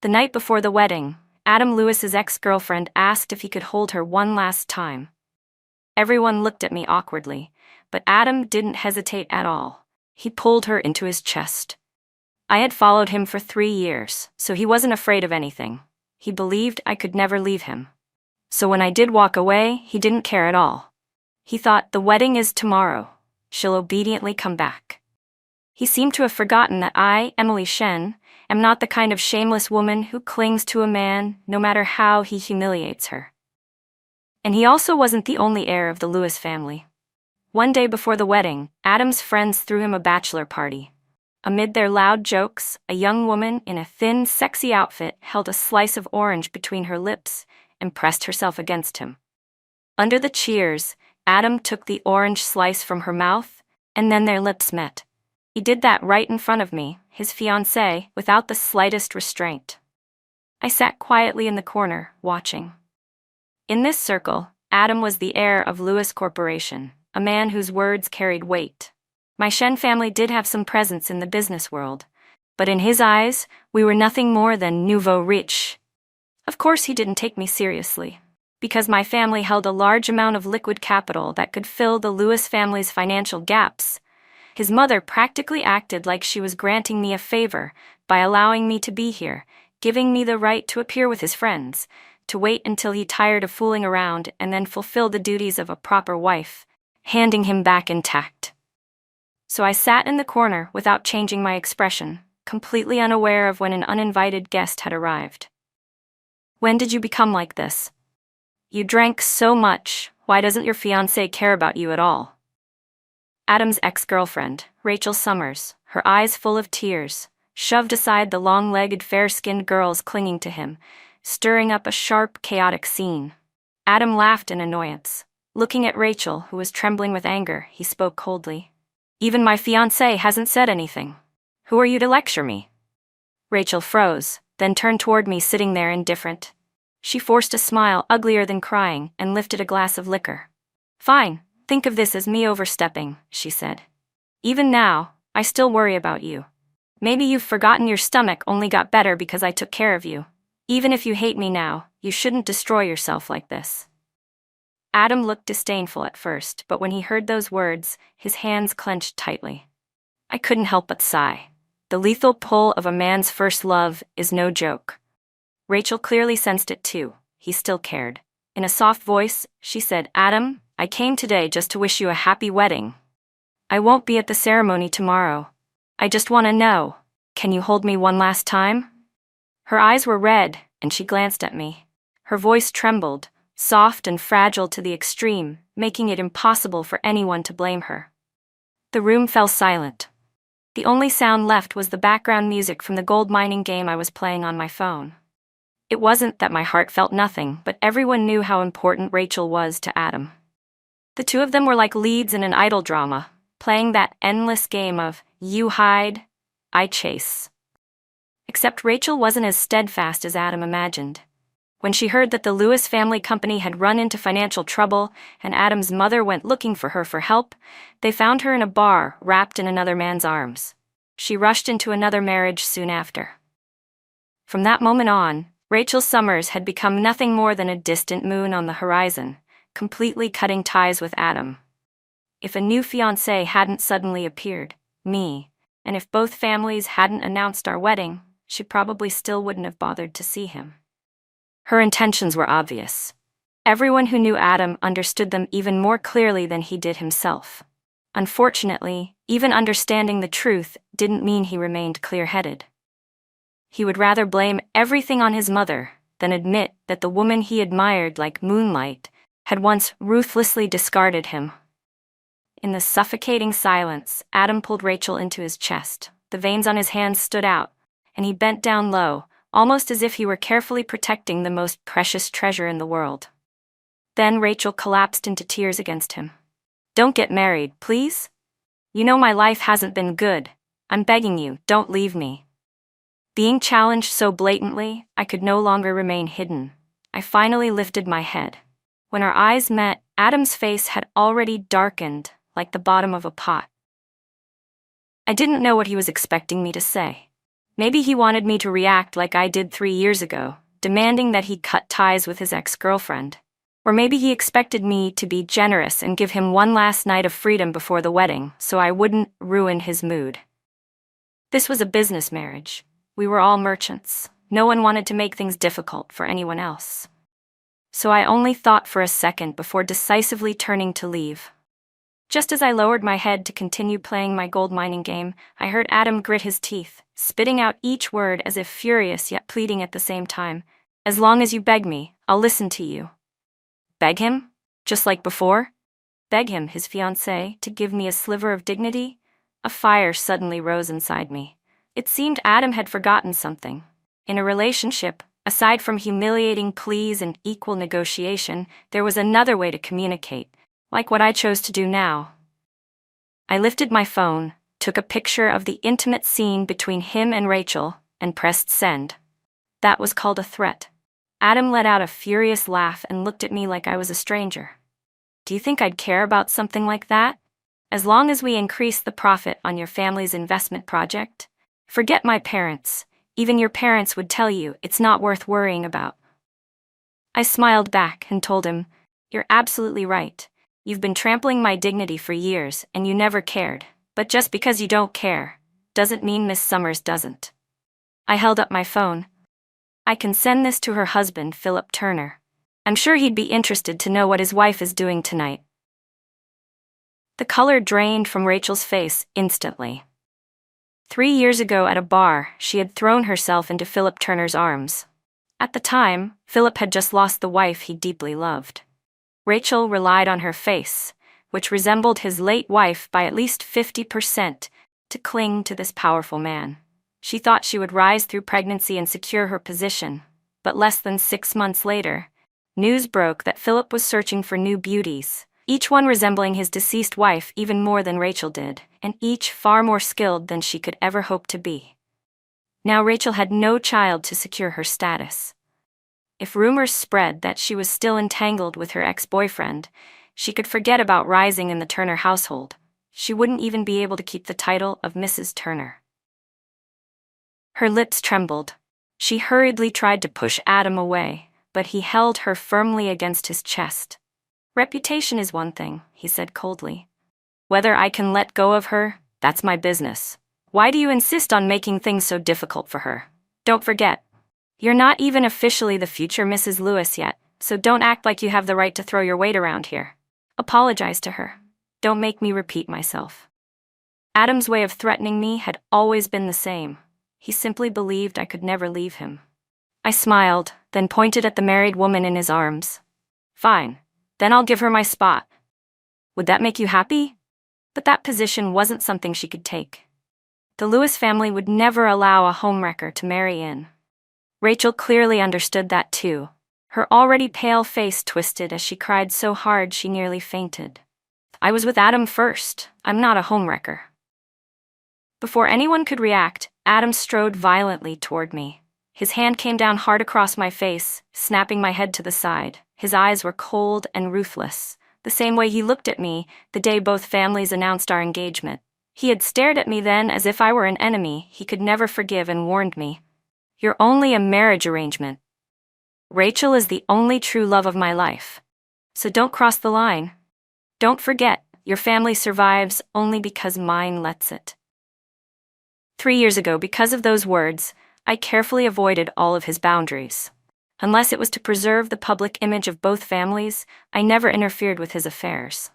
The night before the wedding, Adam Lewis's ex-girlfriend asked if he could hold her one last time. Everyone looked at me awkwardly, but Adam didn't hesitate at all. He pulled her into his chest. I had followed him for 3 years, so he wasn't afraid of anything. He believed I could never leave him. So when I did walk away, he didn't care at all. He thought, the wedding is tomorrow. She'll obediently come back. He seemed to have forgotten that I, Emily Shen, am not the kind of shameless woman who clings to a man no matter how he humiliates her. And he also wasn't the only heir of the Lewis family. One day before the wedding, Adam's friends threw him a bachelor party. Amid their loud jokes, a young woman in a thin, sexy outfit held a slice of orange between her lips and pressed herself against him. Under the cheers, Adam took the orange slice from her mouth, and then their lips met. He did that right in front of me, his fiancée, without the slightest restraint. I sat quietly in the corner, watching. In this circle, Adam was the heir of Lewis Corporation, a man whose words carried weight. My Shen family did have some presence in the business world, but in his eyes, we were nothing more than nouveau riche. Of course he didn't take me seriously, because my family held a large amount of liquid capital that could fill the Lewis family's financial gaps. His mother practically acted like she was granting me a favor by allowing me to be here, giving me the right to appear with his friends, to wait until he tired of fooling around and then fulfill the duties of a proper wife, handing him back intact. So I sat in the corner without changing my expression, completely unaware of when an uninvited guest had arrived. When did you become like this? You drank so much, why doesn't your fiancé care about you at all? Adam's ex-girlfriend, Rachel Summers, her eyes full of tears, shoved aside the long-legged, fair-skinned girls clinging to him, stirring up a sharp, chaotic scene. Adam laughed in annoyance. Looking at Rachel, who was trembling with anger, he spoke coldly. Even my fiancé hasn't said anything. Who are you to lecture me? Rachel froze, then turned toward me sitting there indifferent. She forced a smile uglier than crying and lifted a glass of liquor. Fine, think of this as me overstepping, she said. Even now, I still worry about you. Maybe you've forgotten your stomach only got better because I took care of you. Even if you hate me now, you shouldn't destroy yourself like this. Adam looked disdainful at first, but when he heard those words, his hands clenched tightly. I couldn't help but sigh. The lethal pull of a man's first love is no joke. Rachel clearly sensed it too. He still cared. In a soft voice, she said, Adam, I came today just to wish you a happy wedding. I won't be at the ceremony tomorrow. I just want to know, can you hold me one last time? Her eyes were red, and she glanced at me. Her voice trembled, soft and fragile to the extreme, making it impossible for anyone to blame her. The room fell silent. The only sound left was the background music from the gold mining game I was playing on my phone. It wasn't that my heart felt nothing, but everyone knew how important Rachel was to Adam. The two of them were like leads in an idol drama, playing that endless game of you hide, I chase. Except Rachel wasn't as steadfast as Adam imagined. When she heard that the Lewis family company had run into financial trouble and Adam's mother went looking for her for help, they found her in a bar wrapped in another man's arms. She rushed into another marriage soon after. From that moment on, Rachel Summers had become nothing more than a distant moon on the horizon, completely cutting ties with Adam. If a new fiancé hadn't suddenly appeared, me, and if both families hadn't announced our wedding, she probably still wouldn't have bothered to see him. Her intentions were obvious. Everyone who knew Adam understood them even more clearly than he did himself. Unfortunately, even understanding the truth didn't mean he remained clear-headed. He would rather blame everything on his mother than admit that the woman he admired like moonlight had once ruthlessly discarded him. In the suffocating silence, Adam pulled Rachel into his chest. The veins on his hands stood out, and he bent down low, almost as if he were carefully protecting the most precious treasure in the world. Then Rachel collapsed into tears against him. Don't get married, please? You know my life hasn't been good. I'm begging you, don't leave me. Being challenged so blatantly, I could no longer remain hidden. I finally lifted my head. When our eyes met, Adam's face had already darkened like the bottom of a pot. I didn't know what he was expecting me to say. Maybe he wanted me to react like I did 3 years ago, demanding that he cut ties with his ex-girlfriend. Or maybe he expected me to be generous and give him one last night of freedom before the wedding, so I wouldn't ruin his mood. This was a business marriage. We were all merchants. No one wanted to make things difficult for anyone else. So I only thought for a second before decisively turning to leave. Just as I lowered my head to continue playing my gold mining game, I heard Adam grit his teeth, spitting out each word as if furious yet pleading at the same time. As long as you beg me, I'll listen to you. Beg him? Just like before? Beg him, his fiancée, to give me a sliver of dignity? A fire suddenly rose inside me. It seemed Adam had forgotten something. In a relationship, aside from humiliating pleas and equal negotiation, there was another way to communicate, like what I chose to do now. I lifted my phone, took a picture of the intimate scene between him and Rachel, and pressed send. That was called a threat. Adam let out a furious laugh and looked at me like I was a stranger. Do you think I'd care about something like that? As long as we increase the profit on your family's investment project? Forget my parents. Even your parents would tell you it's not worth worrying about. I smiled back and told him, "You're absolutely right. You've been trampling my dignity for years and you never cared. But just because you don't care, doesn't mean Miss Summers doesn't." I held up my phone. "I can send this to her husband, Philip Turner. I'm sure he'd be interested to know what his wife is doing tonight." The color drained from Rachel's face instantly. 3 years ago at a bar, she had thrown herself into Philip Turner's arms. At the time, Philip had just lost the wife he deeply loved. Rachel relied on her face, which resembled his late wife by at least 50%, to cling to this powerful man. She thought she would rise through pregnancy and secure her position, but less than 6 months later, news broke that Philip was searching for new beauties, each one resembling his deceased wife even more than Rachel did, and each far more skilled than she could ever hope to be. Now Rachel had no child to secure her status. If rumors spread that she was still entangled with her ex-boyfriend, she could forget about rising in the Turner household. She wouldn't even be able to keep the title of Mrs. Turner. Her lips trembled. She hurriedly tried to push Adam away, but he held her firmly against his chest. "Reputation is one thing," he said coldly. "Whether I can let go of her, that's my business. Why do you insist on making things so difficult for her? Don't forget, you're not even officially the future Mrs. Lewis yet, so don't act like you have the right to throw your weight around here. Apologize to her. Don't make me repeat myself." Adam's way of threatening me had always been the same. He simply believed I could never leave him. I smiled, then pointed at the married woman in his arms. "Fine, then I'll give her my spot. Would that make you happy?" But that position wasn't something she could take. The Lewis family would never allow a homewrecker to marry in. Rachel clearly understood that too. Her already pale face twisted as she cried so hard she nearly fainted. "I was with Adam first. I'm not a homewrecker." Before anyone could react, Adam strode violently toward me. His hand came down hard across my face, snapping my head to the side. His eyes were cold and ruthless, the same way he looked at me the day both families announced our engagement. He had stared at me then as if I were an enemy he could never forgive and warned me, "You're only a marriage arrangement. Rachel is the only true love of my life. So don't cross the line. Don't forget, your family survives only because mine lets it." 3 years ago, because of those words, I carefully avoided all of his boundaries. Unless it was to preserve the public image of both families, I never interfered with his affairs.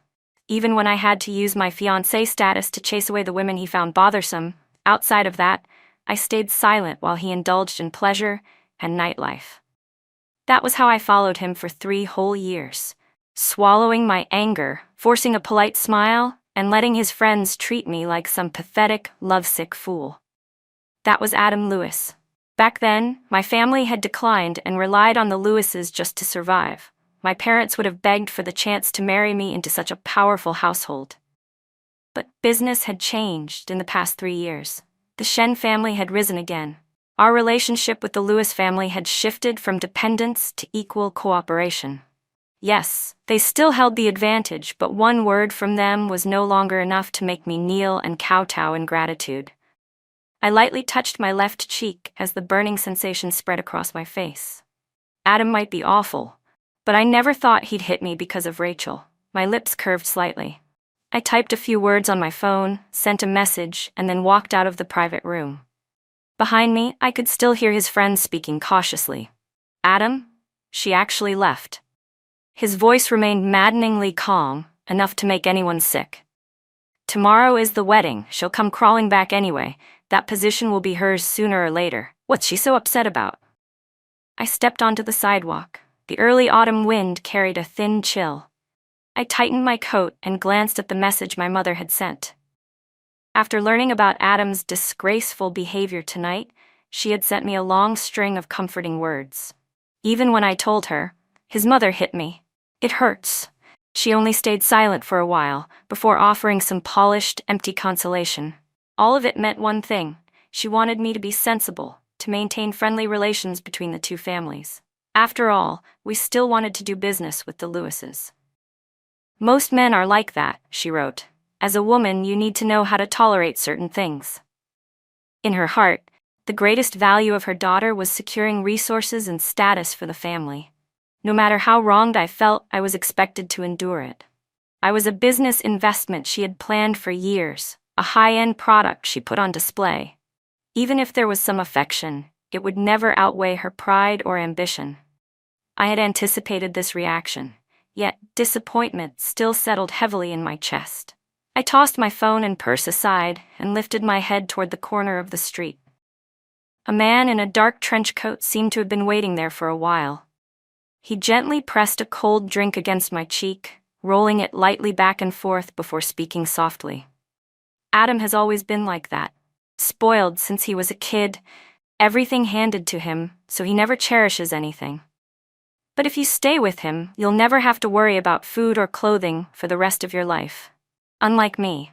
Even when I had to use my fiancé status to chase away the women he found bothersome, outside of that, I stayed silent while he indulged in pleasure and nightlife. That was how I followed him for 3 whole years, swallowing my anger, forcing a polite smile, and letting his friends treat me like some pathetic, lovesick fool. That was Adam Lewis. Back then, my family had declined and relied on the Lewises just to survive. My parents would have begged for the chance to marry me into such a powerful household. But business had changed in the past 3 years. The Shen family had risen again. Our relationship with the Lewis family had shifted from dependence to equal cooperation. Yes, they still held the advantage, but one word from them was no longer enough to make me kneel and kowtow in gratitude. I lightly touched my left cheek as the burning sensation spread across my face. Adam might be awful, but I never thought he'd hit me because of Rachel. My lips curved slightly. I typed a few words on my phone, sent a message, and then walked out of the private room. Behind me, I could still hear his friend speaking cautiously. Adam? She actually left. His voice remained maddeningly calm, enough to make anyone sick. Tomorrow is the wedding, she'll come crawling back anyway. That position will be hers sooner or later. What's she so upset about? I stepped onto the sidewalk. The early autumn wind carried a thin chill. I tightened my coat and glanced at the message my mother had sent. After learning about Adam's disgraceful behavior tonight, she had sent me a long string of comforting words. Even when I told her, his mother hit me. It hurts. She only stayed silent for a while, before offering some polished, empty consolation. All of it meant one thing. She wanted me to be sensible, to maintain friendly relations between the two families. After all, we still wanted to do business with the Lewises. Most men are like that, she wrote. As a woman, you need to know how to tolerate certain things. In her heart, the greatest value of her daughter was securing resources and status for the family. No matter how wronged I felt, I was expected to endure it. I was a business investment she had planned for years, a high-end product she put on display. Even if there was some affection, it would never outweigh her pride or ambition. I had anticipated this reaction, yet disappointment still settled heavily in my chest. I tossed my phone and purse aside and lifted my head toward the corner of the street. A man in a dark trench coat seemed to have been waiting there for a while. He gently pressed a cold drink against my cheek, rolling it lightly back and forth before speaking softly. Adam has always been like that. Spoiled since he was a kid, everything handed to him, so he never cherishes anything. But if you stay with him, you'll never have to worry about food or clothing for the rest of your life. Unlike me,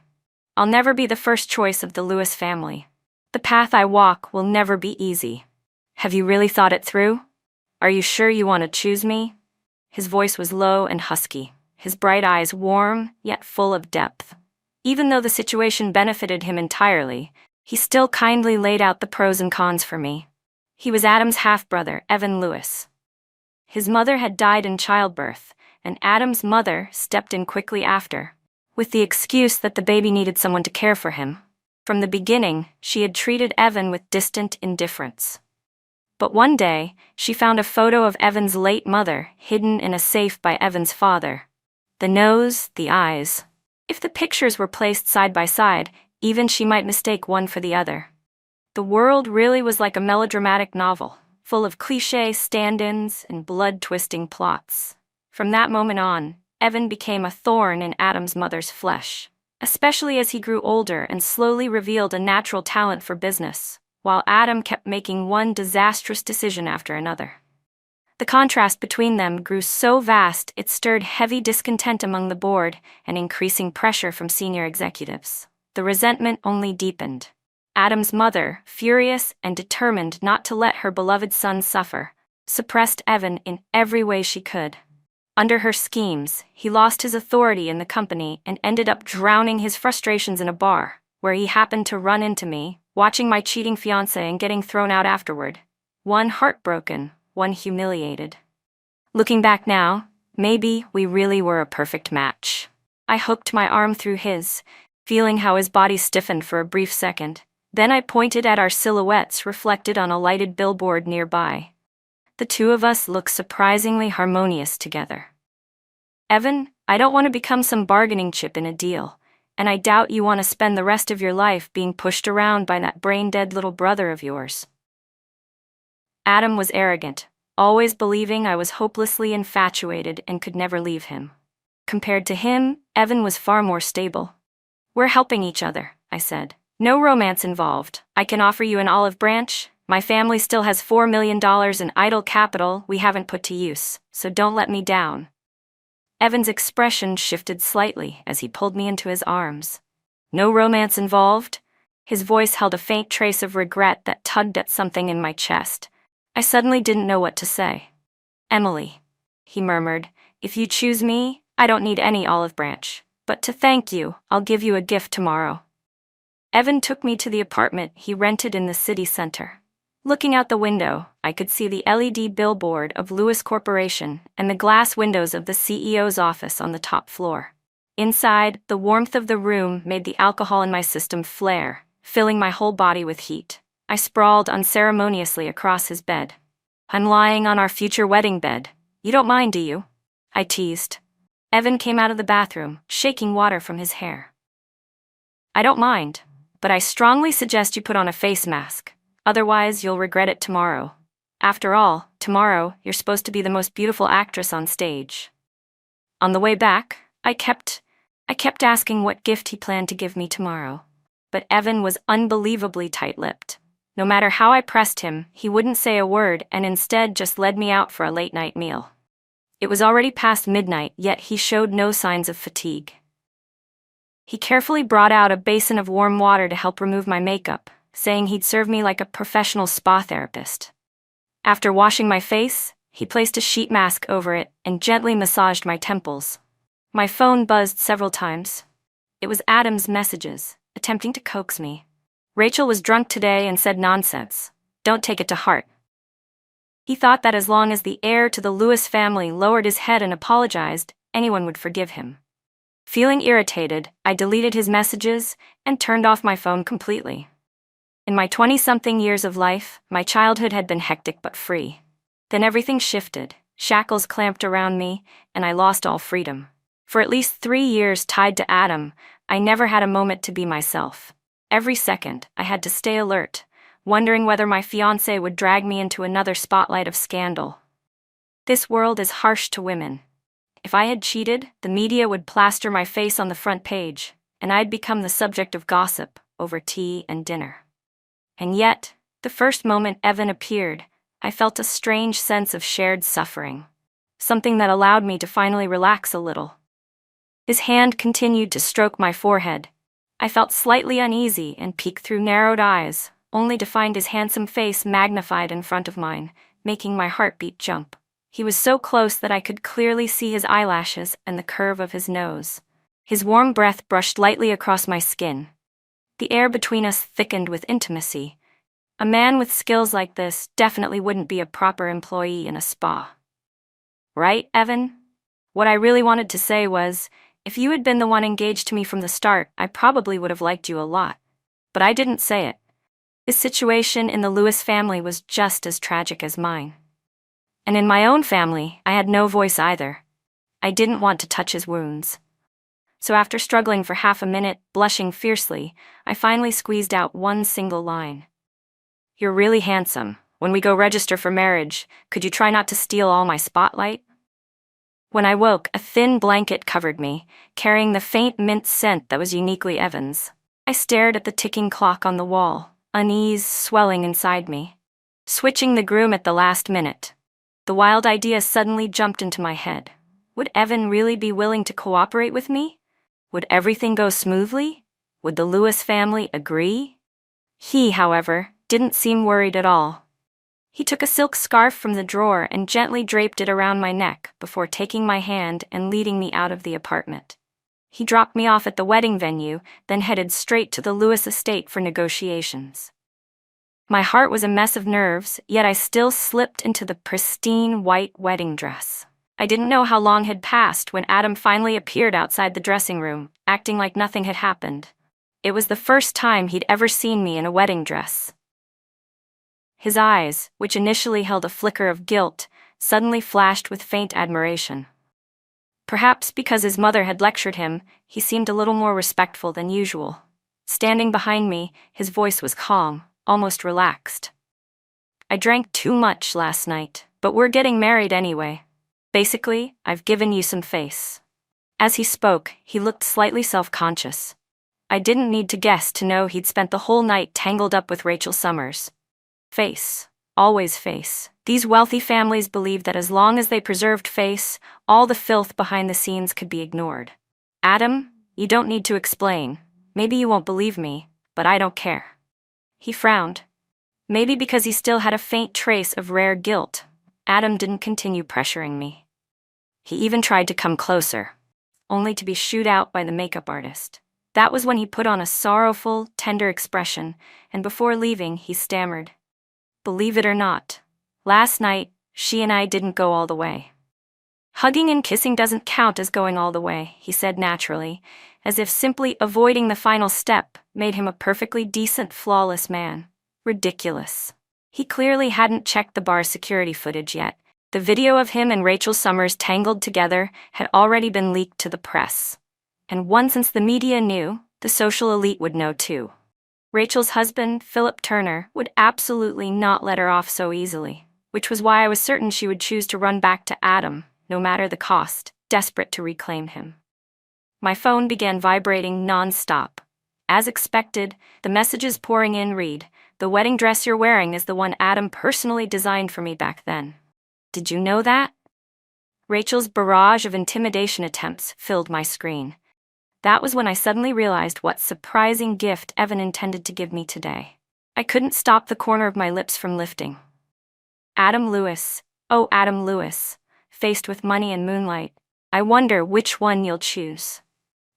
I'll never be the first choice of the Lewis family. The path I walk will never be easy. Have you really thought it through? Are you sure you want to choose me? His voice was low and husky, his bright eyes warm, yet full of depth. Even though the situation benefited him entirely, he still kindly laid out the pros and cons for me. He was Adam's half-brother, Evan Lewis. His mother had died in childbirth, and Adam's mother stepped in quickly after, with the excuse that the baby needed someone to care for him. From the beginning, she had treated Evan with distant indifference. But one day, she found a photo of Evan's late mother hidden in a safe by Evan's father. The nose, the eyes. If the pictures were placed side by side, even she might mistake one for the other. The world really was like a melodramatic novel, full of cliché stand-ins and blood-twisting plots. From that moment on, Evan became a thorn in Adam's mother's flesh, especially as he grew older and slowly revealed a natural talent for business, while Adam kept making one disastrous decision after another. The contrast between them grew so vast it stirred heavy discontent among the board and increasing pressure from senior executives. The resentment only deepened. Adam's mother, furious and determined not to let her beloved son suffer, suppressed Evan in every way she could. Under her schemes, he lost his authority in the company and ended up drowning his frustrations in a bar, where he happened to run into me, watching my cheating fiancé and getting thrown out afterward. One heartbroken, one humiliated. Looking back now, maybe we really were a perfect match. I hooked my arm through his, feeling how his body stiffened for a brief second. Then I pointed at our silhouettes reflected on a lighted billboard nearby. The two of us looked surprisingly harmonious together. Evan, I don't want to become some bargaining chip in a deal, and I doubt you want to spend the rest of your life being pushed around by that brain-dead little brother of yours. Adam was arrogant, always believing I was hopelessly infatuated and could never leave him. Compared to him, Evan was far more stable. We're helping each other, I said. No romance involved. I can offer you an olive branch. My family still has $4 million in idle capital we haven't put to use, so don't let me down. Evan's expression shifted slightly as he pulled me into his arms. No romance involved? His voice held a faint trace of regret that tugged at something in my chest. I suddenly didn't know what to say. Emily, he murmured, if you choose me, I don't need any olive branch. But to thank you, I'll give you a gift tomorrow. Evan took me to the apartment he rented in the city center. Looking out the window, I could see the LED billboard of Lewis Corporation and the glass windows of the CEO's office on the top floor. Inside, the warmth of the room made the alcohol in my system flare, filling my whole body with heat. I sprawled unceremoniously across his bed. "I'm lying on our future wedding bed. You don't mind, do you?" I teased. Evan came out of the bathroom, shaking water from his hair. "I don't mind, but I strongly suggest you put on a face mask. Otherwise, you'll regret it tomorrow. After all, tomorrow, you're supposed to be the most beautiful actress on stage." On the way back, I kept asking what gift he planned to give me tomorrow. But Evan was unbelievably tight-lipped. No matter how I pressed him, he wouldn't say a word and instead just led me out for a late-night meal. It was already past midnight, yet he showed no signs of fatigue. He carefully brought out a basin of warm water to help remove my makeup, saying he'd serve me like a professional spa therapist. After washing my face, he placed a sheet mask over it and gently massaged my temples. My phone buzzed several times. It was Adam's messages, attempting to coax me. "Rachel was drunk today and said nonsense. Don't take it to heart." He thought that as long as the heir to the Lewis family lowered his head and apologized, anyone would forgive him. Feeling irritated, I deleted his messages and turned off my phone completely. In my 20-something years of life, my childhood had been hectic but free. Then everything shifted, shackles clamped around me, and I lost all freedom. For at least 3 years tied to Adam, I never had a moment to be myself. Every second, I had to stay alert, wondering whether my fiancé would drag me into another spotlight of scandal. This world is harsh to women. If I had cheated, the media would plaster my face on the front page, and I'd become the subject of gossip over tea and dinner. And yet, the first moment Evan appeared, I felt a strange sense of shared suffering, something that allowed me to finally relax a little. His hand continued to stroke my forehead. I felt slightly uneasy and peeked through narrowed eyes, only to find his handsome face magnified in front of mine, making my heartbeat jump. He was so close that I could clearly see his eyelashes and the curve of his nose. His warm breath brushed lightly across my skin. The air between us thickened with intimacy. A man with skills like this definitely wouldn't be a proper employee in a spa. "Right, Evan?" What I really wanted to say was, if you had been the one engaged to me from the start, I probably would have liked you a lot. But I didn't say it. His situation in the Lewis family was just as tragic as mine. And in my own family, I had no voice either. I didn't want to touch his wounds. So after struggling for half a minute, blushing fiercely, I finally squeezed out one single line. "You're really handsome. When we go register for marriage, could you try not to steal all my spotlight?" When I woke, a thin blanket covered me, carrying the faint mint scent that was uniquely Evan's. I stared at the ticking clock on the wall, unease swelling inside me. Switching the groom at the last minute. The wild idea suddenly jumped into my head. Would Evan really be willing to cooperate with me? Would everything go smoothly? Would the Lewis family agree? He, however, didn't seem worried at all. He took a silk scarf from the drawer and gently draped it around my neck before taking my hand and leading me out of the apartment. He dropped me off at the wedding venue, then headed straight to the Lewis estate for negotiations. My heart was a mess of nerves, yet I still slipped into the pristine white wedding dress. I didn't know how long had passed when Adam finally appeared outside the dressing room, acting like nothing had happened. It was the first time he'd ever seen me in a wedding dress. His eyes, which initially held a flicker of guilt, suddenly flashed with faint admiration. Perhaps because his mother had lectured him, he seemed a little more respectful than usual. Standing behind me, his voice was calm, almost relaxed. "I drank too much last night, but we're getting married anyway. Basically, I've given you some face." As he spoke, he looked slightly self-conscious. I didn't need to guess to know he'd spent the whole night tangled up with Rachel Summers. Face. Always face. These wealthy families believed that as long as they preserved face, all the filth behind the scenes could be ignored. "Adam, you don't need to explain. Maybe you won't believe me, but I don't care." He frowned. Maybe because he still had a faint trace of rare guilt, Adam didn't continue pressuring me. He even tried to come closer, only to be shooed out by the makeup artist. That was when he put on a sorrowful, tender expression, and before leaving, he stammered, "Believe it or not, last night, she and I didn't go all the way." "Hugging and kissing doesn't count as going all the way," he said naturally, as if simply avoiding the final step made him a perfectly decent, flawless man. Ridiculous. He clearly hadn't checked the bar's security footage yet. The video of him and Rachel Summers tangled together had already been leaked to the press. And once the media knew, the social elite would know too. Rachel's husband, Philip Turner, would absolutely not let her off so easily, which was why I was certain she would choose to run back to Adam, no matter the cost, desperate to reclaim him. My phone began vibrating non-stop. As expected, the messages pouring in read, "The wedding dress you're wearing is the one Adam personally designed for me back then. Did you know that?" Rachel's barrage of intimidation attempts filled my screen. That was when I suddenly realized what surprising gift Evan intended to give me today. I couldn't stop the corner of my lips from lifting. Adam Lewis, oh Adam Lewis, faced with money and moonlight, I wonder which one you'll choose.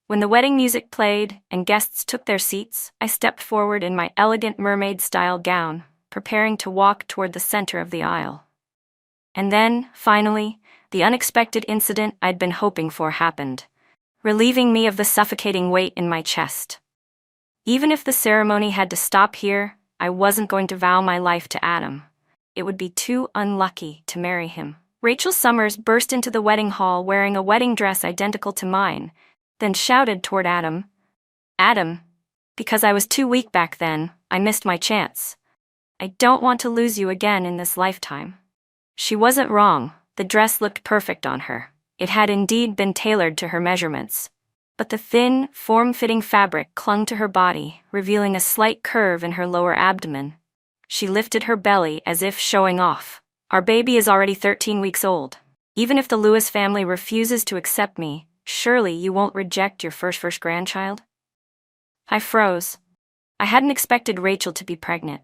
When the wedding music played and guests took their seats, I stepped forward in my elegant mermaid-style gown, preparing to walk toward the center of the aisle. And then, finally, the unexpected incident I'd been hoping for happened, relieving me of the suffocating weight in my chest. Even if the ceremony had to stop here, I wasn't going to vow my life to Adam. It would be too unlucky to marry him. Rachel Summers burst into the wedding hall wearing a wedding dress identical to mine, then shouted toward Adam, "Adam, because I was too weak back then, I missed my chance. I don't want to lose you again in this lifetime." She wasn't wrong. The dress looked perfect on her. It had indeed been tailored to her measurements. But the thin, form-fitting fabric clung to her body, revealing a slight curve in her lower abdomen. She lifted her belly as if showing off. "Our baby is already 13 weeks old. Even if the Lewis family refuses to accept me, surely you won't reject your first grandchild?" I froze. I hadn't expected Rachel to be pregnant.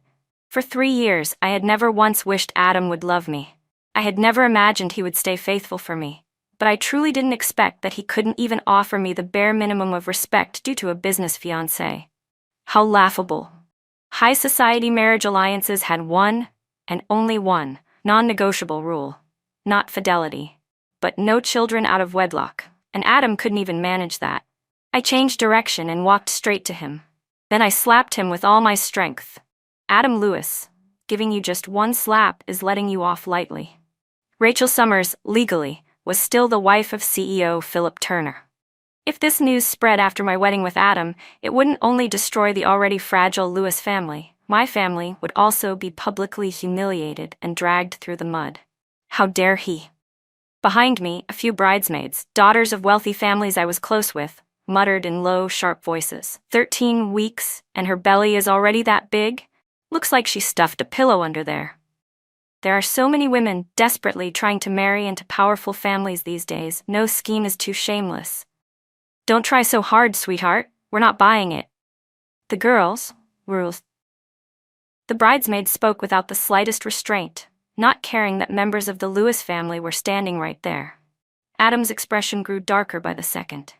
For 3 years, I had never once wished Adam would love me. I had never imagined he would stay faithful for me. But I truly didn't expect that he couldn't even offer me the bare minimum of respect due to a business fiancé. How laughable. High society marriage alliances had one, and only one, non-negotiable rule. Not fidelity. But no children out of wedlock, and Adam couldn't even manage that. I changed direction and walked straight to him. Then I slapped him with all my strength. "Adam Lewis, giving you just one slap is letting you off lightly." Rachel Summers, legally, was still the wife of CEO Philip Turner. If this news spread after my wedding with Adam, it wouldn't only destroy the already fragile Lewis family, my family would also be publicly humiliated and dragged through the mud. How dare he? Behind me, a few bridesmaids, daughters of wealthy families I was close with, muttered in low, sharp voices. 13 weeks, and her belly is already that big? Looks like she stuffed a pillow under there. There are so many women desperately trying to marry into powerful families these days, no scheme is too shameless. "Don't try so hard, sweetheart, we're not buying it." The girls, Ruth. The bridesmaids spoke without the slightest restraint, not caring that members of the Lewis family were standing right there. Adam's expression grew darker by the second.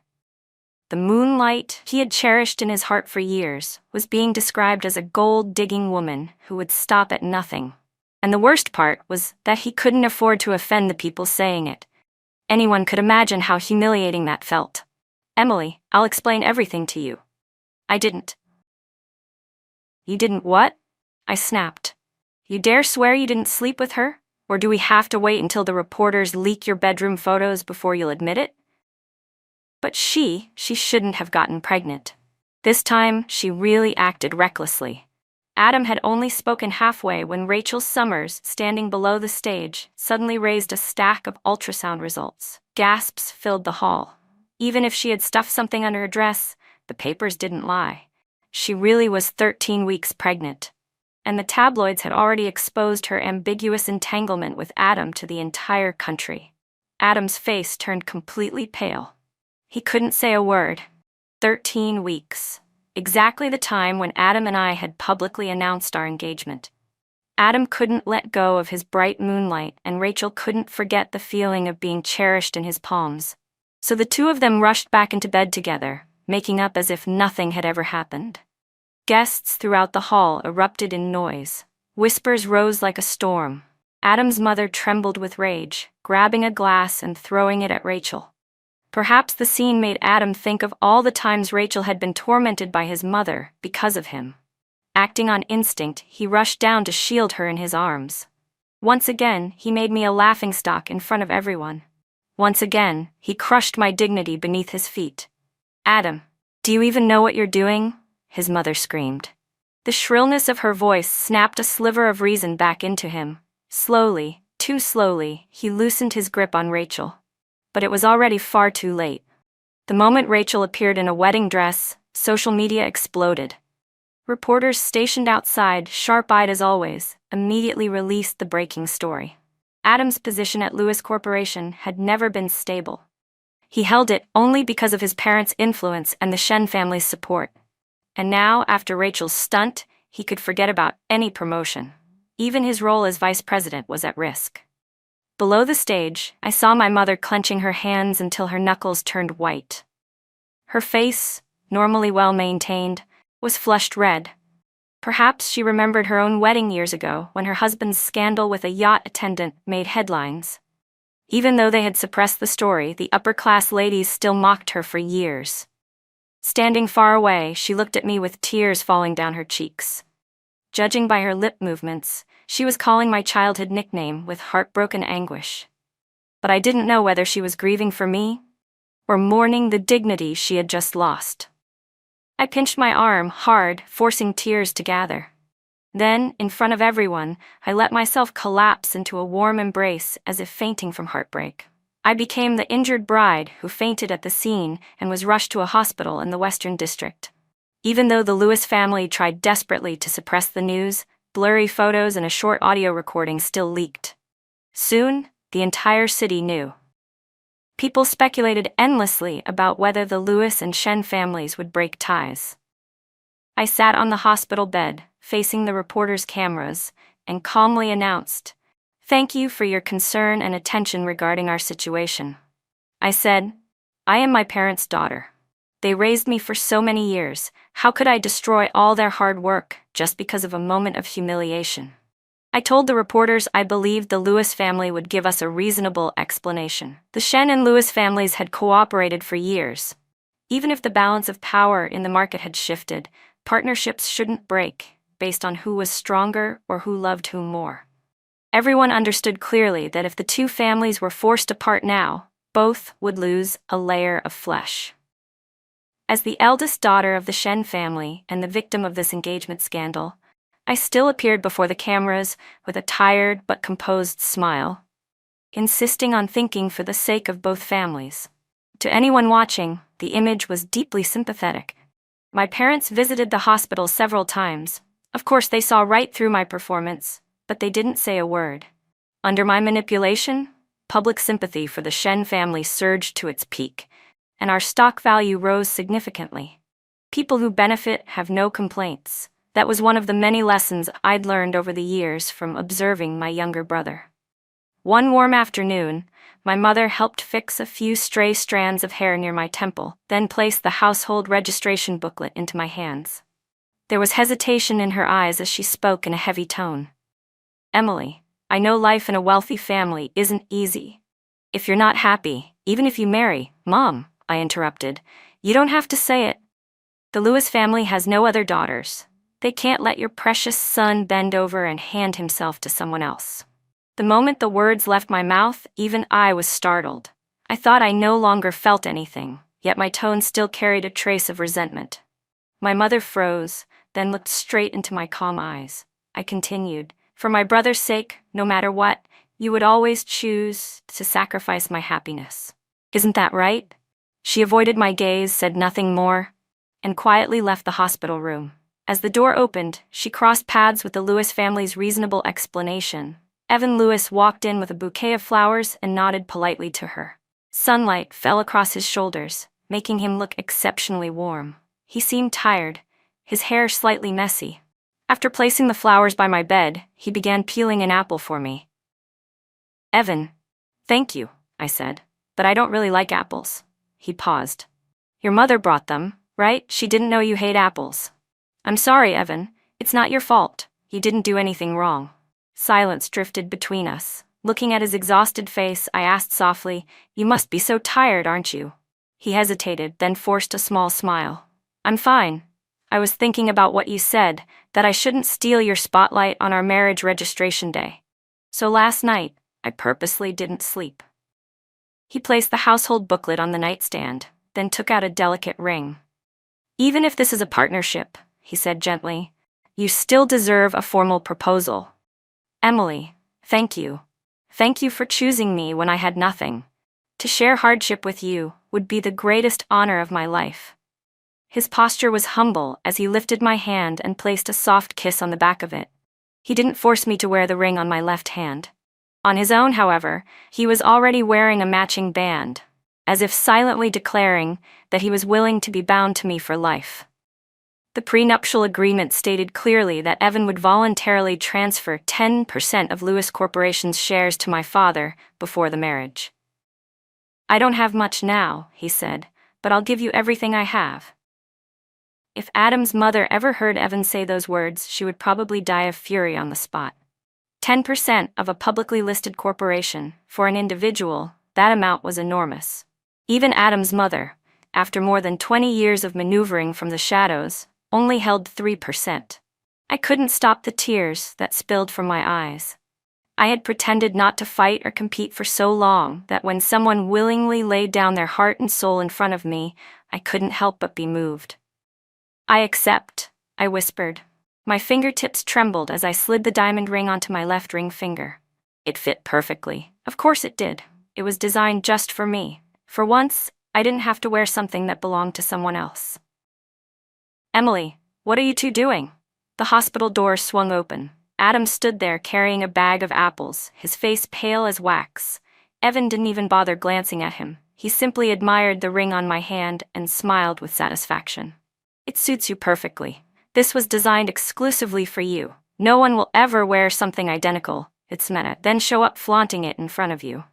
The moonlight he had cherished in his heart for years was being described as a gold-digging woman who would stop at nothing. And the worst part was that he couldn't afford to offend the people saying it. Anyone could imagine how humiliating that felt. "Emily, I'll explain everything to you." I didn't. "You didn't what?" I snapped. "You dare swear you didn't sleep with her? Or do we have to wait until the reporters leak your bedroom photos before you'll admit it?" But she shouldn't have gotten pregnant. This time, she really acted recklessly. Adam had only spoken halfway when Rachel Summers, standing below the stage, suddenly raised a stack of ultrasound results. Gasps filled the hall. Even if she had stuffed something under her dress, the papers didn't lie. She really was 13 weeks pregnant. And the tabloids had already exposed her ambiguous entanglement with Adam to the entire country. Adam's face turned completely pale. He couldn't say a word. 13 weeks. Exactly the time when Adam and I had publicly announced our engagement. Adam couldn't let go of his bright moonlight, and Rachel couldn't forget the feeling of being cherished in his palms. So the two of them rushed back into bed together, making up as if nothing had ever happened. Guests throughout the hall erupted in noise. Whispers rose like a storm. Adam's mother trembled with rage, grabbing a glass and throwing it at Rachel. Perhaps the scene made Adam think of all the times Rachel had been tormented by his mother because of him. Acting on instinct, he rushed down to shield her in his arms. Once again, he made me a laughingstock in front of everyone. Once again, he crushed my dignity beneath his feet. "Adam, do you even know what you're doing?" his mother screamed. The shrillness of her voice snapped a sliver of reason back into him. Slowly, too slowly, he loosened his grip on Rachel. But it was already far too late. The moment Rachel appeared in a wedding dress, social media exploded. Reporters stationed outside, sharp-eyed as always, immediately released the breaking story. Adam's position at Lewis Corporation had never been stable. He held it only because of his parents' influence and the Shen family's support. And now, after Rachel's stunt, he could forget about any promotion. Even his role as vice president was at risk. Below the stage, I saw my mother clenching her hands until her knuckles turned white. Her face, normally well-maintained, was flushed red. Perhaps she remembered her own wedding years ago when her husband's scandal with a yacht attendant made headlines. Even though they had suppressed the story, the upper-class ladies still mocked her for years. Standing far away, she looked at me with tears falling down her cheeks. Judging by her lip movements, she was calling my childhood nickname with heartbroken anguish. But I didn't know whether she was grieving for me or mourning the dignity she had just lost. I pinched my arm hard, forcing tears to gather. Then, in front of everyone, I let myself collapse into a warm embrace as if fainting from heartbreak. I became the injured bride who fainted at the scene and was rushed to a hospital in the Western District. Even though the Lewis family tried desperately to suppress the news, blurry photos and a short audio recording still leaked. Soon, the entire city knew. People speculated endlessly about whether the Lewis and Shen families would break ties. I sat on the hospital bed, facing the reporters' cameras, and calmly announced, "Thank you for your concern and attention regarding our situation." I said, "I am my parents' daughter. They raised me for so many years. How could I destroy all their hard work just because of a moment of humiliation?" I told the reporters I believed the Lewis family would give us a reasonable explanation. The Shen and Lewis families had cooperated for years. Even if the balance of power in the market had shifted, partnerships shouldn't break based on who was stronger or who loved whom more. Everyone understood clearly that if the two families were forced apart now, both would lose a layer of flesh. As the eldest daughter of the Shen family and the victim of this engagement scandal, I still appeared before the cameras with a tired but composed smile, insisting on thinking for the sake of both families. To anyone watching, the image was deeply sympathetic. My parents visited the hospital several times. Of course, they saw right through my performance, but they didn't say a word. Under my manipulation, public sympathy for the Shen family surged to its peak, and our stock value rose significantly. People who benefit have no complaints. That was one of the many lessons I'd learned over the years from observing my younger brother. One warm afternoon, my mother helped fix a few stray strands of hair near my temple, then placed the household registration booklet into my hands. There was hesitation in her eyes as she spoke in a heavy tone. "Emily, I know life in a wealthy family isn't easy. If you're not happy, even if you marry, Mom," I interrupted, "you don't have to say it. The Lewis family has no other daughters. They can't let your precious son bend over and hand himself to someone else." The moment the words left my mouth, even I was startled. I thought I no longer felt anything, yet my tone still carried a trace of resentment. My mother froze, then looked straight into my calm eyes. I continued, "For my brother's sake, no matter what, you would always choose to sacrifice my happiness. Isn't that right?" She avoided my gaze, said nothing more, and quietly left the hospital room. As the door opened, she crossed paths with the Lewis family's reasonable explanation. Evan Lewis walked in with a bouquet of flowers and nodded politely to her. Sunlight fell across his shoulders, making him look exceptionally warm. He seemed tired, his hair slightly messy. After placing the flowers by my bed, he began peeling an apple for me. "Evan, thank you," I said, "but I don't really like apples." He paused. Your mother brought them, right? She didn't know you hate apples. I'm sorry, Evan. It's not your fault. You didn't do anything wrong. Silence drifted between us. Looking at his exhausted face, I asked softly, "You must be so tired, aren't you?" He hesitated, then forced a small smile. "I'm fine. I was thinking about what you said, that I shouldn't steal your spotlight on our marriage registration day. So last night, I purposely didn't sleep." He placed the household booklet on the nightstand, then took out a delicate ring. "Even if this is a partnership," he said gently, "you still deserve a formal proposal. Emily, thank you. Thank you for choosing me when I had nothing. To share hardship with you would be the greatest honor of my life." His posture was humble as he lifted my hand and placed a soft kiss on the back of it. He didn't force me to wear the ring on my left hand. On his own, however, he was already wearing a matching band, as if silently declaring that he was willing to be bound to me for life. The prenuptial agreement stated clearly that Evan would voluntarily transfer 10% of Lewis Corporation's shares to my father before the marriage. "I don't have much now," he said, "but I'll give you everything I have." If Adam's mother ever heard Evan say those words, she would probably die of fury on the spot. 10% of a publicly listed corporation, for an individual, that amount was enormous. Even Adam's mother, after more than 20 years of maneuvering from the shadows, only held 3%. I couldn't stop the tears that spilled from my eyes. I had pretended not to fight or compete for so long that when someone willingly laid down their heart and soul in front of me, I couldn't help but be moved. "I accept," I whispered. My fingertips trembled as I slid the diamond ring onto my left ring finger. It fit perfectly. Of course it did. It was designed just for me. For once, I didn't have to wear something that belonged to someone else. "Emily, what are you two doing?" The hospital door swung open. Adam stood there carrying a bag of apples, his face pale as wax. Evan didn't even bother glancing at him. He simply admired the ring on my hand and smiled with satisfaction. "It suits you perfectly. This was designed exclusively for you. No one will ever wear something identical," it's meta, then show up flaunting it in front of you.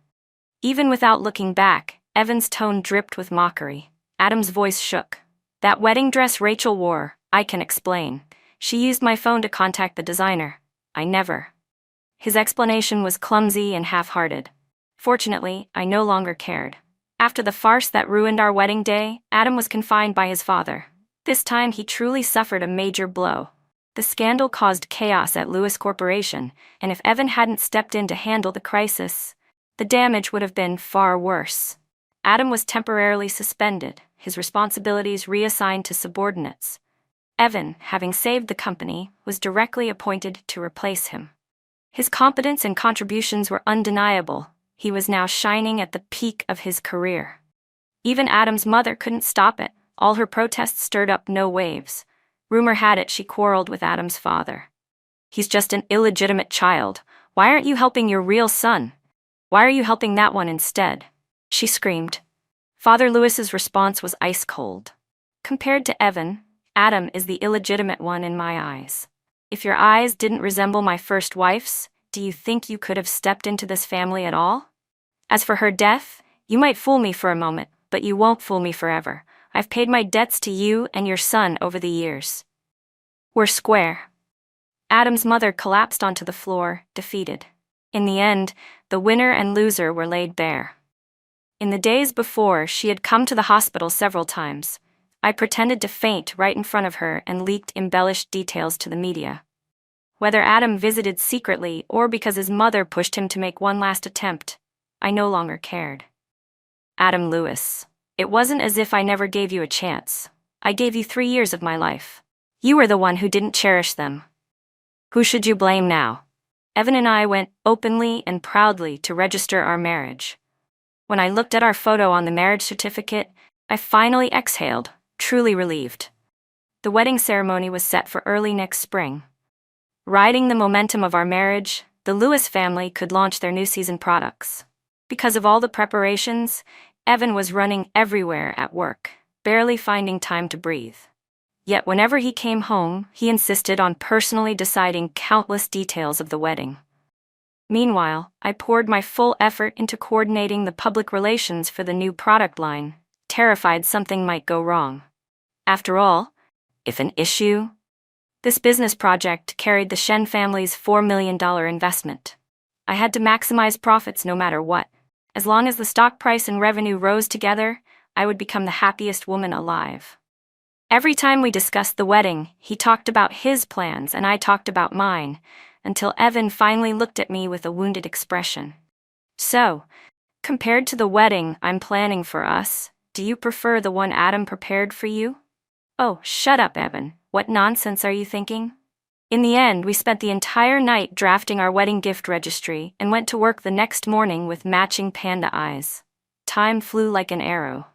Even without looking back, Evan's tone dripped with mockery. Adam's voice shook. "That wedding dress Rachel wore, I can explain. She used my phone to contact the designer. I never." His explanation was clumsy and half-hearted. Fortunately, I no longer cared. After the farce that ruined our wedding day, Adam was confined by his father. This time he truly suffered a major blow. The scandal caused chaos at Lewis Corporation, and if Evan hadn't stepped in to handle the crisis, the damage would have been far worse. Adam was temporarily suspended, his responsibilities reassigned to subordinates. Evan, having saved the company, was directly appointed to replace him. His competence and contributions were undeniable. He was now shining at the peak of his career. Even Adam's mother couldn't stop it. All her protests stirred up no waves. Rumor had it she quarreled with Adam's father. "He's just an illegitimate child. Why aren't you helping your real son? Why are you helping that one instead?" she screamed. Father Lewis's response was ice cold. "Compared to Evan, Adam is the illegitimate one in my eyes. If your eyes didn't resemble my first wife's, do you think you could have stepped into this family at all? As for her death, you might fool me for a moment, but you won't fool me forever. I've paid my debts to you and your son over the years. We're square." Adam's mother collapsed onto the floor, defeated. In the end, the winner and loser were laid bare. In the days before, she had come to the hospital several times. I pretended to faint right in front of her and leaked embellished details to the media. Whether Adam visited secretly or because his mother pushed him to make one last attempt, I no longer cared. Adam Lewis. It wasn't as if I never gave you a chance. I gave you 3 years of my life. You were the one who didn't cherish them. Who should you blame now? Evan and I went openly and proudly to register our marriage. When I looked at our photo on the marriage certificate, I finally exhaled, truly relieved. The wedding ceremony was set for early next spring. Riding the momentum of our marriage, the Lewis family could launch their new season products. Because of all the preparations, Evan was running everywhere at work, barely finding time to breathe. Yet whenever he came home, he insisted on personally deciding countless details of the wedding. Meanwhile, I poured my full effort into coordinating the public relations for the new product line, terrified something might go wrong. After all, if an issue, this business project carried the Shen family's $4 million investment. I had to maximize profits no matter what. As long as the stock price and revenue rose together, I would become the happiest woman alive. Every time we discussed the wedding, he talked about his plans and I talked about mine, until Evan finally looked at me with a wounded expression. So, compared to the wedding I'm planning for us, do you prefer the one Adam prepared for you? Oh, shut up, Evan. What nonsense are you thinking? In the end, we spent the entire night drafting our wedding gift registry and went to work the next morning with matching panda eyes. Time flew like an arrow.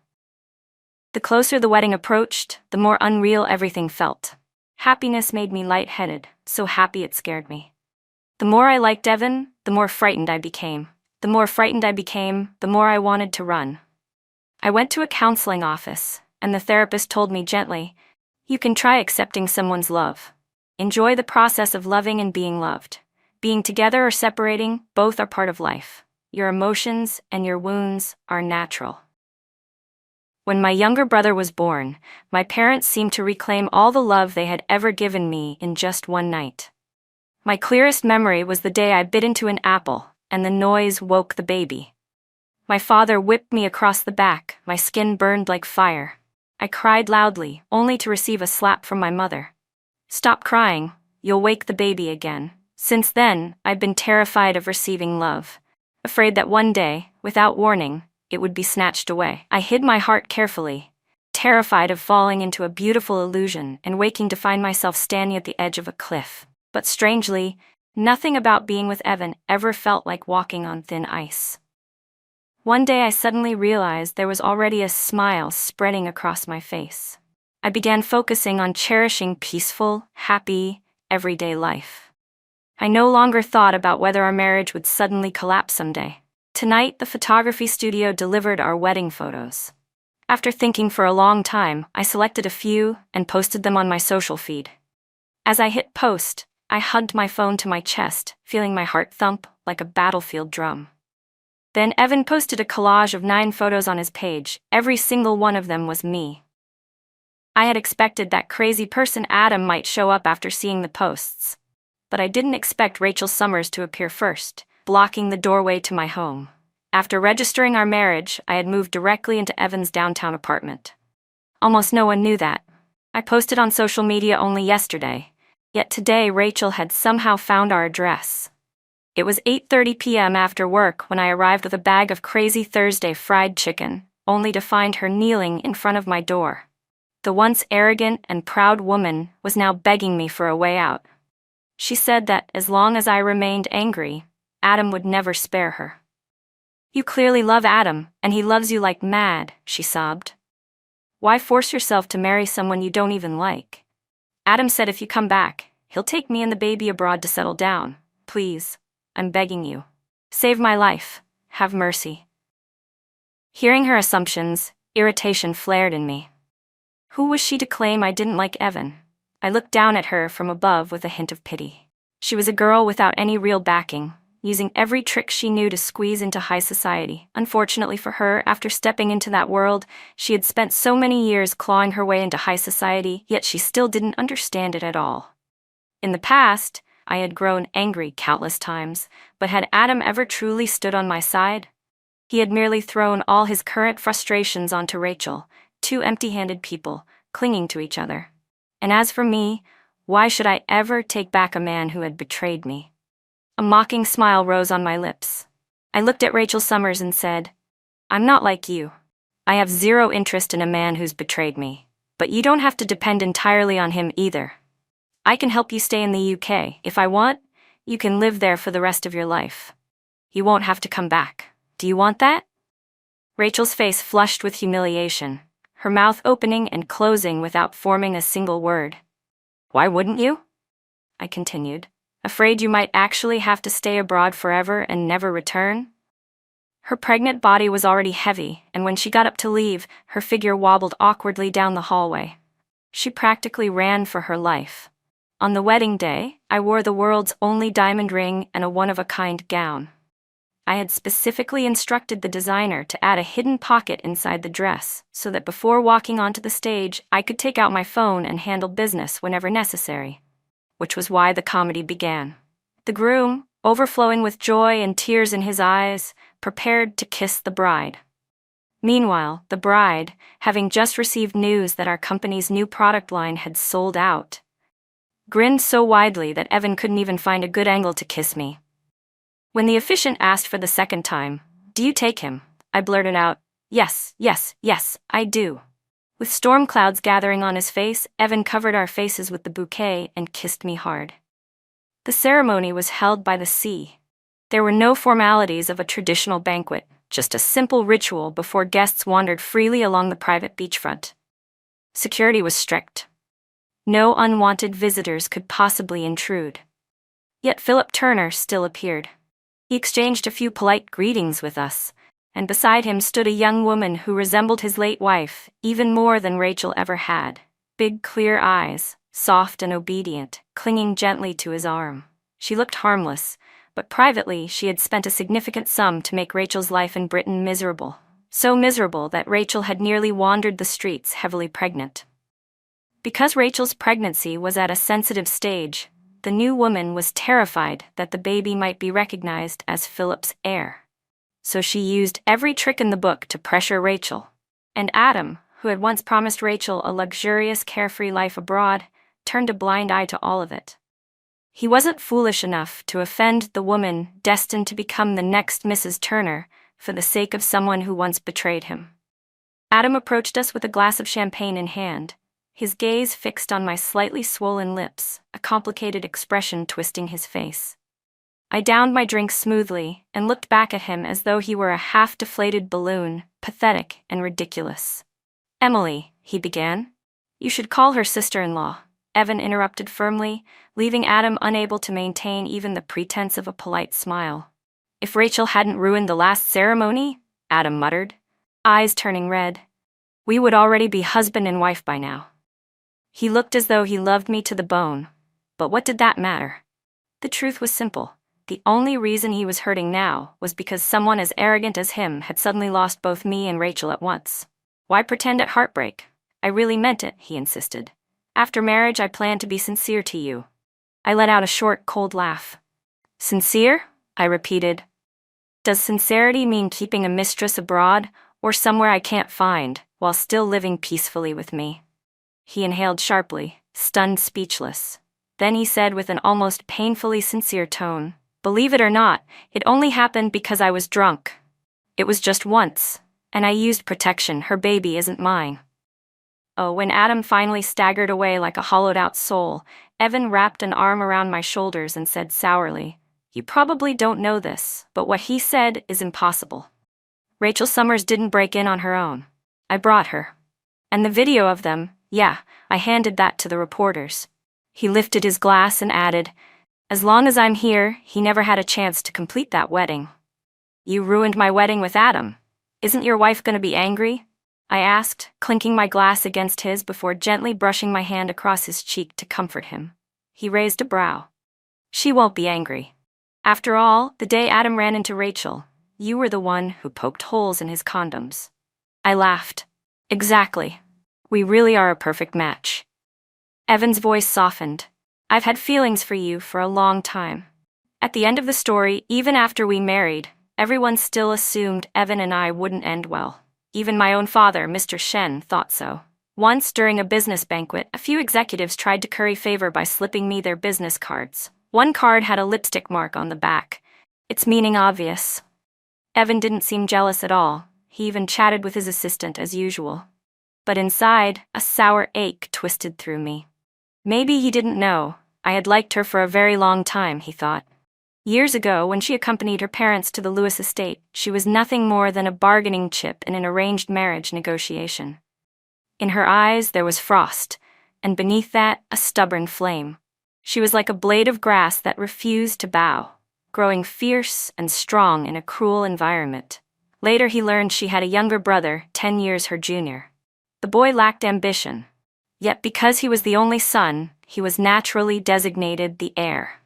The closer the wedding approached, the more unreal everything felt. Happiness made me lightheaded, so happy it scared me. The more I liked Evan, the more frightened I became. The more frightened I became, the more I wanted to run. I went to a counseling office, and the therapist told me gently, "You can try accepting someone's love. Enjoy the process of loving and being loved. Being together or separating, both are part of life. Your emotions and your wounds are natural." When my younger brother was born, my parents seemed to reclaim all the love they had ever given me in just one night. My clearest memory was the day I bit into an apple, and the noise woke the baby. My father whipped me across the back, my skin burned like fire. I cried loudly, only to receive a slap from my mother. "Stop crying, you'll wake the baby again." Since then, I've been terrified of receiving love, afraid that one day, without warning, it would be snatched away. I hid my heart carefully, terrified of falling into a beautiful illusion and waking to find myself standing at the edge of a cliff. But strangely, nothing about being with Evan ever felt like walking on thin ice. One day I suddenly realized there was already a smile spreading across my face. I began focusing on cherishing peaceful, happy, everyday life. I no longer thought about whether our marriage would suddenly collapse someday. Tonight, the photography studio delivered our wedding photos. After thinking for a long time, I selected a few and posted them on my social feed. As I hit post, I hugged my phone to my chest, feeling my heart thump like a battlefield drum. Then Evan posted a collage of 9 photos on his page. Every single one of them was me. I had expected that crazy person Adam might show up after seeing the posts. But I didn't expect Rachel Summers to appear first, blocking the doorway to my home. After registering our marriage, I had moved directly into Evan's downtown apartment. Almost no one knew that. I posted on social media only yesterday, yet today Rachel had somehow found our address. It was 8:30 p.m. after work when I arrived with a bag of Crazy Thursday fried chicken, only to find her kneeling in front of my door. The once arrogant and proud woman was now begging me for a way out. She said that as long as I remained angry, Adam would never spare her. "You clearly love Adam, and he loves you like mad," she sobbed. "Why force yourself to marry someone you don't even like? Adam said if you come back, he'll take me and the baby abroad to settle down. Please, I'm begging you. Save my life. Have mercy." Hearing her assumptions, irritation flared in me. Who was she to claim I didn't like Evan? I looked down at her from above with a hint of pity. She was a girl without any real backing, using every trick she knew to squeeze into high society. Unfortunately for her, after stepping into that world, she had spent so many years clawing her way into high society, yet she still didn't understand it at all. In the past, I had grown angry countless times, but had Adam ever truly stood on my side? He had merely thrown all his current frustrations onto Rachel, 2 empty-handed people, clinging to each other. And as for me, why should I ever take back a man who had betrayed me? A mocking smile rose on my lips. I looked at Rachel Summers and said, "I'm not like you. I have zero interest in a man who's betrayed me. But you don't have to depend entirely on him either. I can help you stay in the UK. If I want, you can live there for the rest of your life. You won't have to come back. Do you want that?" Rachel's face flushed with humiliation, her mouth opening and closing without forming a single word. "Why wouldn't you?" I continued, afraid you might actually have to stay abroad forever and never return. Her pregnant body was already heavy, and when she got up to leave, her figure wobbled awkwardly down the hallway. She practically ran for her life. On the wedding day, I wore the world's only diamond ring and a one-of-a-kind gown. I had specifically instructed the designer to add a hidden pocket inside the dress so that before walking onto the stage, I could take out my phone and handle business whenever necessary. Which was why the comedy began. The groom, overflowing with joy and tears in his eyes, prepared to kiss the bride. Meanwhile, the bride, having just received news that our company's new product line had sold out, grinned so widely that Evan couldn't even find a good angle to kiss me. When the officiant asked for the second time, "Do you take him?" I blurted out, "Yes, yes, yes, I do." With storm clouds gathering on his face, Evan covered our faces with the bouquet and kissed me hard. The ceremony was held by the sea. There were no formalities of a traditional banquet, just a simple ritual before guests wandered freely along the private beachfront. Security was strict. No unwanted visitors could possibly intrude. Yet Philip Turner still appeared. He exchanged a few polite greetings with us, and beside him stood a young woman who resembled his late wife even more than Rachel ever had. Big, clear eyes, soft and obedient, clinging gently to his arm. She looked harmless, but privately she had spent a significant sum to make Rachel's life in Britain miserable. So miserable that Rachel had nearly wandered the streets heavily pregnant. Because Rachel's pregnancy was at a sensitive stage, the new woman was terrified that the baby might be recognized as Philip's heir. So she used every trick in the book to pressure Rachel. And Adam, who had once promised Rachel a luxurious, carefree life abroad, turned a blind eye to all of it. He wasn't foolish enough to offend the woman destined to become the next Mrs. Turner for the sake of someone who once betrayed him. Adam approached us with a glass of champagne in hand, his gaze fixed on my slightly swollen lips, a complicated expression twisting his face. I downed my drink smoothly and looked back at him as though he were a half-deflated balloon, pathetic and ridiculous. "Emily," he began. "You should call her sister-in-law," Evan interrupted firmly, leaving Adam unable to maintain even the pretense of a polite smile. "If Rachel hadn't ruined the last ceremony," Adam muttered, eyes turning red, "we would already be husband and wife by now." He looked as though he loved me to the bone, but what did that matter? The truth was simple. The only reason he was hurting now was because someone as arrogant as him had suddenly lost both me and Rachel at once. "Why pretend at heartbreak? I really meant it," he insisted. "After marriage, I plan to be sincere to you." I let out a short, cold laugh. "Sincere?" I repeated. "Does sincerity mean keeping a mistress abroad, or somewhere I can't find, while still living peacefully with me?" He inhaled sharply, stunned speechless. Then he said with an almost painfully sincere tone, "Believe it or not, it only happened because I was drunk. It was just once, and I used protection. Her baby isn't mine." Oh, when Adam finally staggered away like a hollowed-out soul, Evan wrapped an arm around my shoulders and said sourly, "You probably don't know this, but what he said is impossible. Rachel Summers didn't break in on her own. I brought her. And the video of them, yeah, I handed that to the reporters." He lifted his glass and added, "As long as I'm here, he never had a chance to complete that wedding." "You ruined my wedding with Adam. Isn't your wife going to be angry?" I asked, clinking my glass against his before gently brushing my hand across his cheek to comfort him. He raised a brow. "She won't be angry. After all, the day Adam ran into Rachel, you were the one who poked holes in his condoms." I laughed. "Exactly. We really are a perfect match." Evan's voice softened. "I've had feelings for you for a long time. At the end of the story, even after we married, everyone still assumed Evan and I wouldn't end well. Even my own father, Mr. Shen, thought so. Once, during a business banquet, a few executives tried to curry favor by slipping me their business cards. One card had a lipstick mark on the back, its meaning obvious. Evan didn't seem jealous at all. He even chatted with his assistant as usual. But inside, a sour ache twisted through me. Maybe he didn't know. I had liked her for a very long time, he thought. Years ago, when she accompanied her parents to the Lewis estate, she was nothing more than a bargaining chip in an arranged marriage negotiation. In her eyes there was frost, and beneath that, a stubborn flame. She was like a blade of grass that refused to bow, growing fierce and strong in a cruel environment. Later he learned she had a younger brother, 10 years her junior. The boy lacked ambition, yet because he was the only son, he was naturally designated the heir.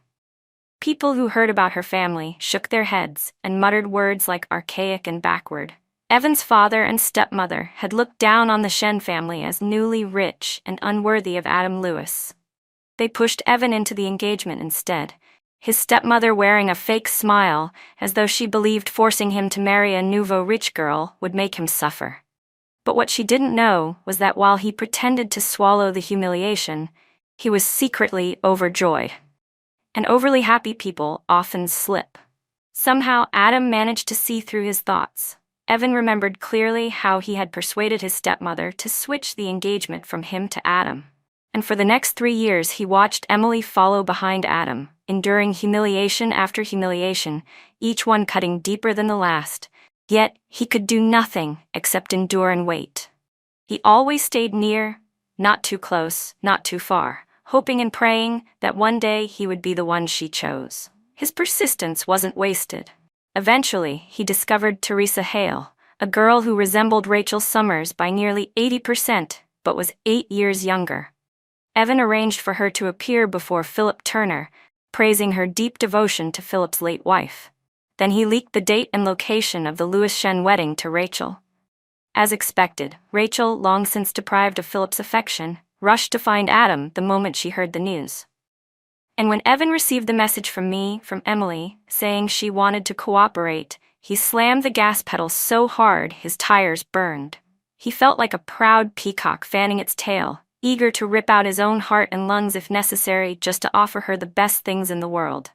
People who heard about her family shook their heads and muttered words like archaic and backward. Evan's father and stepmother had looked down on the Shen family as newly rich and unworthy of Adam Lewis. They pushed Evan into the engagement instead, his stepmother wearing a fake smile as though she believed forcing him to marry a nouveau rich girl would make him suffer. But what she didn't know was that while he pretended to swallow the humiliation, he was secretly overjoyed. And overly happy people often slip. Somehow, Adam managed to see through his thoughts. Evan remembered clearly how he had persuaded his stepmother to switch the engagement from him to Adam. And for the next 3 years, he watched Emily follow behind Adam, enduring humiliation after humiliation, each one cutting deeper than the last. Yet, he could do nothing except endure and wait. He always stayed near, not too close, not too far, hoping and praying that one day he would be the one she chose. His persistence wasn't wasted. Eventually, he discovered Teresa Hale, a girl who resembled Rachel Summers by nearly 80%, but was 8 years younger. Evan arranged for her to appear before Philip Turner, praising her deep devotion to Philip's late wife. Then he leaked the date and location of the Lewis Shen wedding to Rachel. As expected, Rachel, long since deprived of Philip's affection, rushed to find Adam the moment she heard the news. And when Evan received the message from Emily, saying she wanted to cooperate, he slammed the gas pedal so hard his tires burned. He felt like a proud peacock fanning its tail, eager to rip out his own heart and lungs if necessary just to offer her the best things in the world.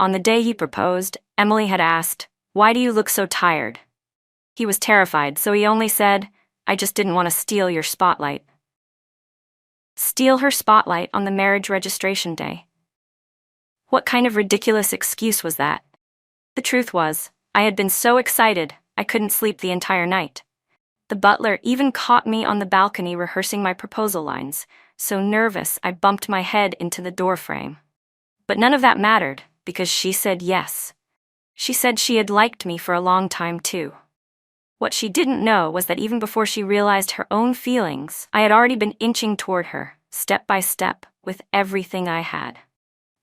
On the day he proposed, Emily had asked, "Why do you look so tired?" He was terrified, so he only said, "I just didn't want to steal your spotlight." Steal her spotlight on the marriage registration day. What kind of ridiculous excuse was that? The truth was, I had been so excited, I couldn't sleep the entire night. The butler even caught me on the balcony rehearsing my proposal lines, so nervous I bumped my head into the doorframe. But none of that mattered, because she said yes. She said she had liked me for a long time too. What she didn't know was that even before she realized her own feelings, I had already been inching toward her, step by step, with everything I had.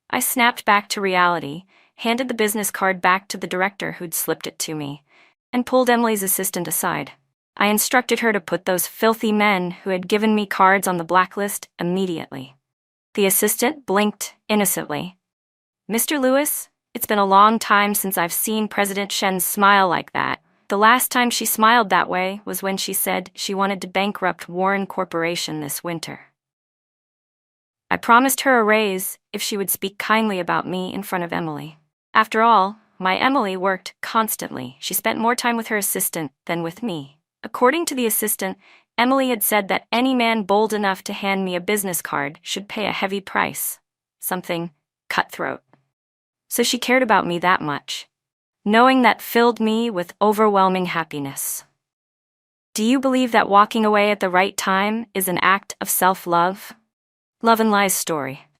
I snapped back to reality, handed the business card back to the director who'd slipped it to me, and pulled Emily's assistant aside. I instructed her to put those filthy men who had given me cards on the blacklist immediately. The assistant blinked innocently. "Mr. Lewis, it's been a long time since I've seen President Shen smile like that. The last time she smiled that way was when she said she wanted to bankrupt Warren Corporation this winter. I promised her a raise if she would speak kindly about me in front of Emily. After all, my Emily worked constantly. She spent more time with her assistant than with me. According to the assistant, Emily had said that any man bold enough to hand me a business card should pay a heavy price. Something cutthroat. So she cared about me that much. Knowing that filled me with overwhelming happiness. Do you believe that walking away at the right time is an act of self-love? Love and Lies story.